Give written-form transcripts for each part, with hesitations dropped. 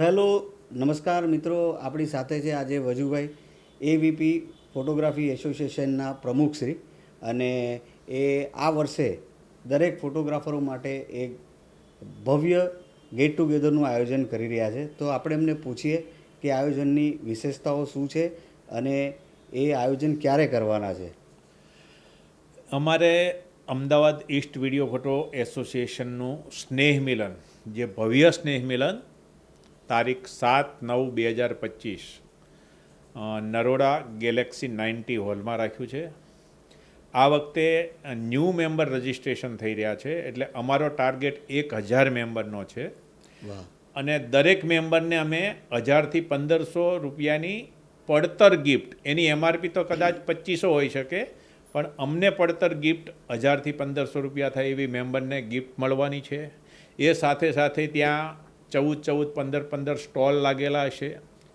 Hello, નમસ્કાર મિત્રો. આપણી સાથે છે આજે વજુભાઈ, એવીપી ફોટોગ્રાફી એસોસિએશનના પ્રમુખશ્રી, અને એ આ વર્ષે દરેક ફોટોગ્રાફરો માટે એક ભવ્ય ગેટ ટુગેધરનું આયોજન કરી રહ્યા છે. તો આપણે એમને પૂછીએ કે આયોજનની વિશેષતાઓ શું છે અને એ આયોજન ક્યારે કરવાના છે. અમારે અમદાવાદ ઈસ્ટ વિડીયો ફોટો એસોસિએશનનું સ્નેહ મિલન, જે ભવ્ય સ્નેહ મિલન તારીખ 7/9/2025 નરોડા ગેલેક્સી 90 હોલમાં રાખ્યું છે. આ વખતે ન્યૂ મેમ્બર રજિસ્ટ્રેશન થઈ રહ્યા છે, એટલે અમારો ટાર્ગેટ 1000 મેમ્બરનો છે. વાહ. અને દરેક મેમ્બરને અમે 1000થી 1500 રૂપિયાની પડતર ગિફ્ટ, એની એમઆરપી તો કદાચ 2500 હોઈ શકે, પણ અમને પડતર ગિફ્ટ 1000થી 1500 રૂપિયા થાય એવી મેમ્બરને ગિફ્ટ મળવાની છે. એ સાથે સાથે ત્યાં 14 15 સ્ટોલ લાગેલા હશે,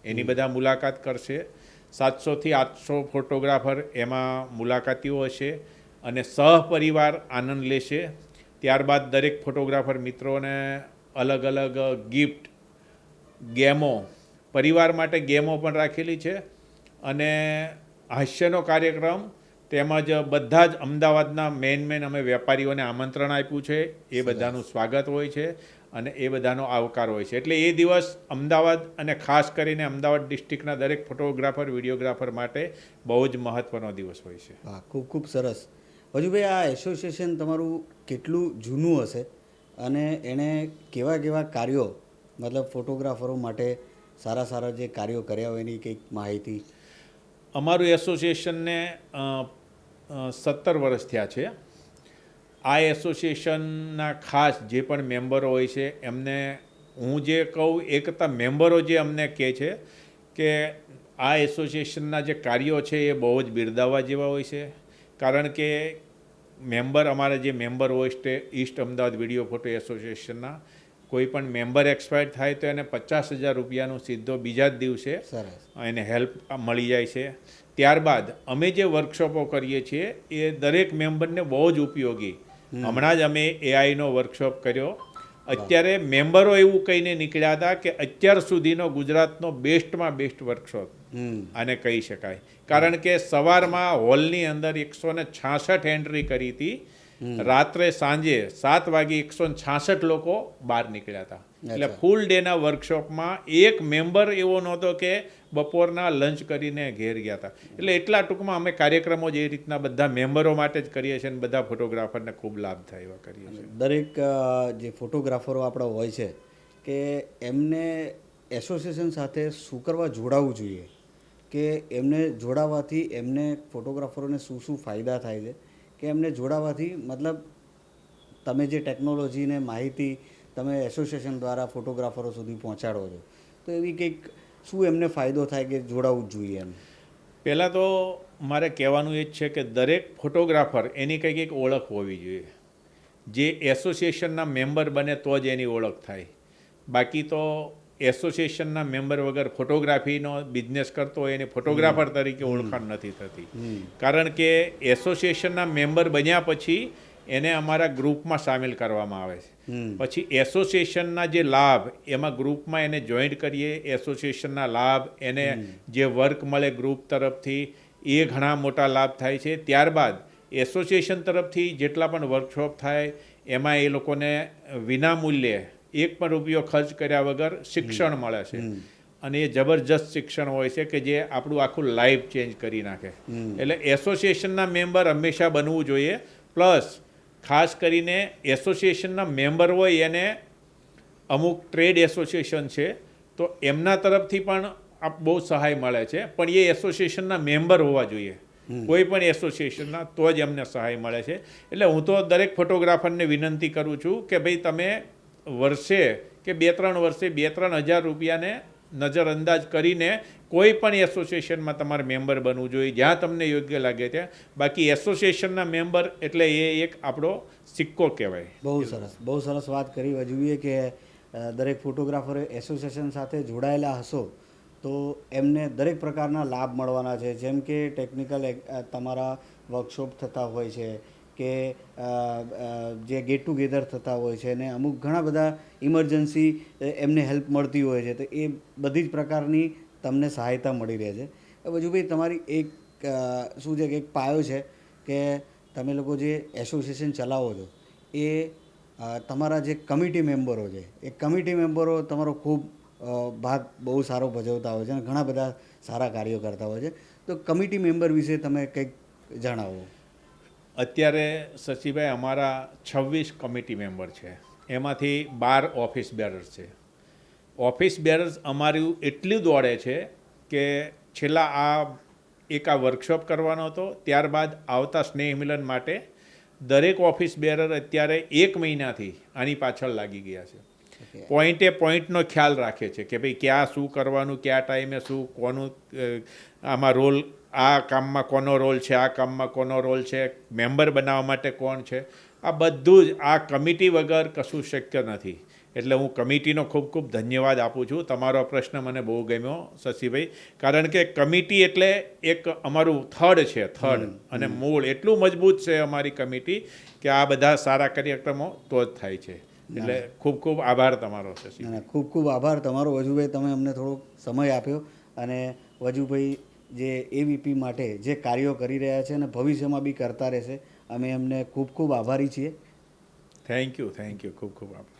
એની બધા મુલાકાત કરશે. 700થી 800 ફોટોગ્રાફર એમાં મુલાકાતીઓ હશે અને સહપરિવાર આનંદ લેશે. ત્યારબાદ દરેક ફોટોગ્રાફર મિત્રોને અલગ અલગ ગિફ્ટ, ગેમો, પરિવાર માટે ગેમો પણ રાખેલી છે, અને હાસ્યનો કાર્યક્રમ, તેમજ બધા જ અમદાવાદના મેન અમે વેપારીઓને આમંત્રણ આપ્યું છે. એ બધાનું સ્વાગત હોય છે અને એ બધાનો આવકાર હોય છે. એટલે એ દિવસ અમદાવાદ અને ખાસ કરીને અમદાવાદ ડિસ્ટ્રિક્ટના દરેક ફોટોગ્રાફર, વિડીયોગ્રાફર માટે બહુ જ મહત્ત્વનો દિવસ હોય છે. હા, ખૂબ ખૂબ સરસ. વજુભાઈ, આ એસોસિએશન તમારું કેટલું જૂનું હશે અને એણે કેવા કેવા કાર્યો, મતલબ ફોટોગ્રાફરો માટે સારા સારા જે કાર્યો કર્યા હોય એની કંઈક માહિતી. અમારું એસોસિએશનને 17 વર્ષ થયા છે. આ એસોસિએશનના ખાસ જે પણ મેમ્બરો હોય છે એમને હું જે કહું, એકતા મેમ્બરો જે અમને કહે છે કે આ એસોસિએશનના જે કાર્યો છે એ બહુ જ બિરદાવવા જેવા હોય છે. કારણ કે અમારા જે મેમ્બર હોય ઈસ્ટ અમદાવાદ વિડીયો ફોટો એસોસિએશનના, કોઈ પણ મેમ્બર એક્સપાયર થાય તો એને 50,000 રૂપિયાનો સીધો બીજા જ દિવસે એને હેલ્પ મળી જાય છે. ત્યારબાદ અમે જે વર્કશોપો કરીએ છીએ એ દરેક મેમ્બરને બહુ જ ઉપયોગી. હમણાં જ અમે એઆઈનો વર્કશોપ કર્યો. અત્યારે મેમ્બરો એવું કહીને નીકળ્યા હતા કે અત્યાર સુધીનો ગુજરાતનો બેસ્ટમાં બેસ્ટ વર્કશોપ આને કહી શકાય. કારણ કે સવારમાં હોલની અંદર 166 એન્ટ્રી કરી હતી, રાત્રે સાંજે 7 વાગે 166 લોકો બહાર નીકળ્યા હતા. એટલે ફૂલ ડેના વર્કશોપમાં એક મેમ્બર એવો નહોતો કે બપોરના લંચ કરીને ઘેર ગયા હતા. એટલે એટલા ટૂંકમાં અમે કાર્યક્રમો જે રીતના બધા મેમ્બરો માટે જ કરીએ છીએ અને બધા ફોટોગ્રાફરને ખૂબ લાભ થાય એવા કરીએ છીએ. દરેક જે ફોટોગ્રાફરો આપણા હોય છે કે એમને એસોસિએશન સાથે શું કરવા જોડાવવું જોઈએ, કે એમને જોડાવાથી એમને ફોટોગ્રાફરોને શું શું ફાયદા થાય છે, કે એમને જોડાવાથી મતલબ તમે જે ટેકનોલોજીને માહિતી તમે એસોસિએશન દ્વારા ફોટોગ્રાફરો સુધી પહોંચાડો છો, તો એવી કંઈક શું એમને ફાયદો થાય કે જોડાવવું જ જોઈએ એમ? પહેલાં તો મારે કહેવાનું એ જ છે કે દરેક ફોટોગ્રાફર એની કંઈક એક ઓળખ હોવી જોઈએ. જે એસોસિએશનના મેમ્બર બને તો જ એની ઓળખ થાય. બાકી તો એસોસિએશનના મેમ્બર વગર ફોટોગ્રાફીનો બિઝનેસ કરતો હોય એને ફોટોગ્રાફર તરીકે ઓળખાણ નથી થતી. કારણ કે એસોસિએશનના મેમ્બર બન્યા પછી એને અમારા ગ્રુપમાં સામેલ કરવામાં આવે છે. પછી એસોસિએશનના જે લાભ, એમાં ગ્રુપમાં એને જોઈન્ટ કરીએ, એસોસિએશનના લાભ, એને જે વર્ક મળે ગ્રુપ તરફથી, એ ઘણા મોટા લાભ થાય છે. ત્યારબાદ એસોસિએશન તરફથી જેટલા પણ વર્કશોપ થાય એમાં એ લોકોને વિનામૂલ્યે એક પણ રૂપિયો ખર્ચ કર્યા વગર શિક્ષણ મળે છે. અને એ જબરજસ્ત શિક્ષણ હોય છે કે જે આપણું આખું લાઈફ ચેન્જ કરી નાખે. એટલે એસોસિએશનના મેમ્બર હંમેશા બનવું જોઈએ. પ્લસ ખાસ કરીને એસોસિએશનના મેમ્બર હોય એને અમુક ટ્રેડ એસોસિએશન છે તો એમના તરફથી પણ બહુ સહાય મળે છે, પણ એ એસોસિએશનના મેમ્બર હોવા જોઈએ. કોઈ પણ એસોસિએશનના, તો જ એમને સહાય મળે છે. એટલે હું તો દરેક ફોટોગ્રાફરને વિનંતી કરું છું કે ભાઈ તમે વર્ષે કે 2-3 વર્ષે 2-3 હજાર રૂપિયાને નજરઅંદાજ કરીને કોઈ પણ એસોસિએશનમાં તમારે મેમ્બર બનવું જોઈએ, જ્યાં તમને યોગ્ય લાગે ત્યાં. બાકી એસોસિએશનના મેમ્બર એટલે એ એક આપણો સિક્કો કહેવાય. બહુ સરસ વાત કરી વજુવીએ કે દરેક ફોટોગ્રાફરે એસોસિએશન સાથે જોડાયેલા હશો તો એમને દરેક પ્રકારના લાભ મળવાના છે. જેમ કે ટેકનિકલ તમારા વર્કશોપ થતા હોય છે, કે જે ગેટ ટુગેધર થતા હોય છે અને અમુક ઘણા બધા ઇમરજન્સી એમને હેલ્પ મળતી હોય છે, તો એ બધી જ પ્રકારની તમને સહાયતા મળી રહે છે. વજુભાઈ, તમારી એક શું છે કે એક પાયો છે કે તમે લોકો જે એસોસિએશન ચલાવો છો એ તમારા જે કમિટી મેમ્બરો છે એ કમિટી મેમ્બરો તમારો ખૂબ ભાગ બહુ સારો ભજવતા હોય છે અને ઘણા બધા સારા કાર્યો કરતા હોય છે. તો કમિટી મેમ્બર વિશે તમે કંઈક જણાવો. અત્યારે શશીભાઈ અમારા 26 કમિટી મેમ્બર છે, એમાંથી 12 ઓફિસ બેરર્સ છે. ઓફિસ બેરર્સ અમારું એટલું દોડે છે કે છેલ્લા આ વર્કશોપ કરવાનો હતો, ત્યારબાદ આવતા સ્નેહ મિલન માટે દરેક ઓફિસ બેરર અત્યારે 1 મહિનાથી આની પાછળ લાગી ગયા છે. પોઈન્ટે પોઈન્ટનો ખ્યાલ રાખે છે કે ભાઈ ક્યાં શું કરવાનું, કયા ટાઈમે શું, કોનું આમાં રોલ, આ કામમાં કોનો રોલ છે, આ કામમાં કોનો રોલ છે, મેમ્બર બનાવવા માટે કોણ છે. આ બધું જ આ કમિટી વગર કશું શક્ય નથી. એટલે હું કમિટીનો ખૂબ ખૂબ ધન્યવાદ આપું છું. તમારો પ્રશ્ન મને બહુ ગમ્યો શશીભાઈ, કારણ કે કમિટી એટલે એક અમારું થડ છે, થડ અને મૂળ એટલું મજબૂત છે અમારી કમિટી કે આ બધા સારા કાર્યક્રમો તો જ થાય છે. એટલે ખૂબ ખૂબ આભાર તમારો શશીભાઈ. ખૂબ ખૂબ આભાર તમારો વજુભાઈ, તમે અમને થોડોક સમય આપ્યો અને વજુભાઈ જે એવીપી માટે જે કાર્યો કરી રહ્યા છે અને ભવિષ્યમાં બી કરતા રહેશે, અમે એમને ખૂબ ખૂબ આભારી છીએ. થેન્ક યુ, ખૂબ ખૂબ આભાર.